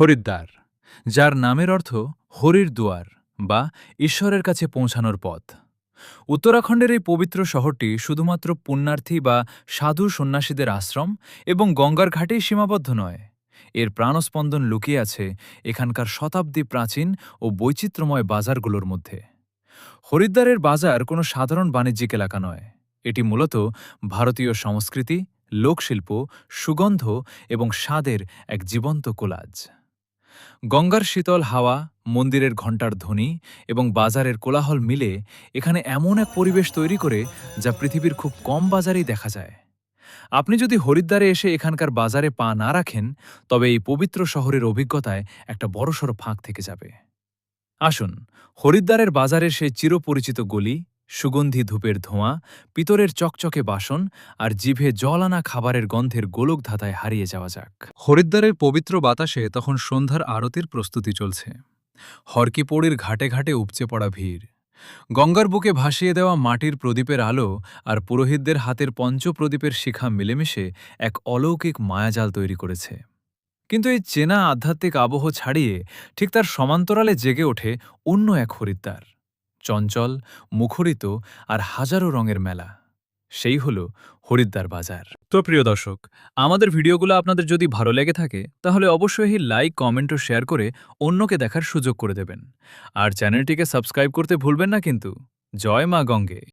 হরিদ্বার, যার নামের অর্থ হরির দুয়ার বা ঈশ্বরের কাছে পৌঁছানোর পথ। উত্তরাখণ্ডের এই পবিত্র শহরটি শুধুমাত্র পুণ্যার্থী বা সাধু সন্ন্যাসীদের আশ্রম এবং গঙ্গার ঘাটেই সীমাবদ্ধ নয়। এর প্রাণস্পন্দন লুকিয়ে আছে এখানকার শতাব্দী প্রাচীন ও বৈচিত্র্যময় বাজারগুলোর মধ্যে। হরিদ্বারের বাজার কোনো সাধারণ বাণিজ্যিক এলাকা নয়। এটি মূলত ভারতীয় সংস্কৃতি, লোকশিল্প, সুগন্ধ এবং স্বাদের এক জীবন্ত কোলাজ। গঙ্গার শীতল হাওয়া, মন্দিরের ঘণ্টার ধ্বনি এবং বাজারের কোলাহল মিলে এখানে এমন এক পরিবেশ তৈরি করে যা পৃথিবীর খুব কম বাজারেই দেখা যায়। আপনি যদি হরিদ্বারে এসে এখানকার বাজারে পা না রাখেন, তবে এই পবিত্র শহরের অভিজ্ঞতায় একটা বড়সড় ফাঁক থেকে যাবে। আসুন, হরিদ্বারের বাজারের সেই চিরপরিচিত গলি, সুগন্ধি ধূপের ধোঁয়া, পিতলের চকচকে বাসন আর জিভে জল আনা খাবারের গন্ধের গোলকধাঁধায় হারিয়ে যাওয়া যাক। হরিদ্বারের পবিত্র বাতাসে তখন সন্ধ্যার আরতির প্রস্তুতি চলছে। হরকিপৌড়ির ঘাটে ঘাটে উপচে পড়া ভিড়, গঙ্গার বুকে ভাসিয়ে দেওয়া মাটির প্রদীপের আলো আর পুরোহিতদের হাতের পঞ্চপ্রদীপের শিখা মিলেমিশে এক অলৌকিক মায়াজাল তৈরি করেছে। কিন্তু এই চেনা আধ্যাত্মিক আবহ ছাড়িয়ে ঠিক তার সমান্তরালে জেগে ওঠে অন্য এক হরিদ্বার, চঞ্চল, মুখরিত আর হাজারো রঙের মেলা। সেই হল হরিদ্বার বাজার। তো প্রিয় দর্শক, আমাদের ভিডিওগুলো আপনাদের যদি ভালো লেগে থাকে তাহলে অবশ্যই লাইক, কমেন্ট ও শেয়ার করে অন্যকে দেখার সুযোগ করে দেবেন। আর চ্যানেলটিকে সাবস্ক্রাইব করতে ভুলবেন না কিন্তু। জয় মা গঙ্গে।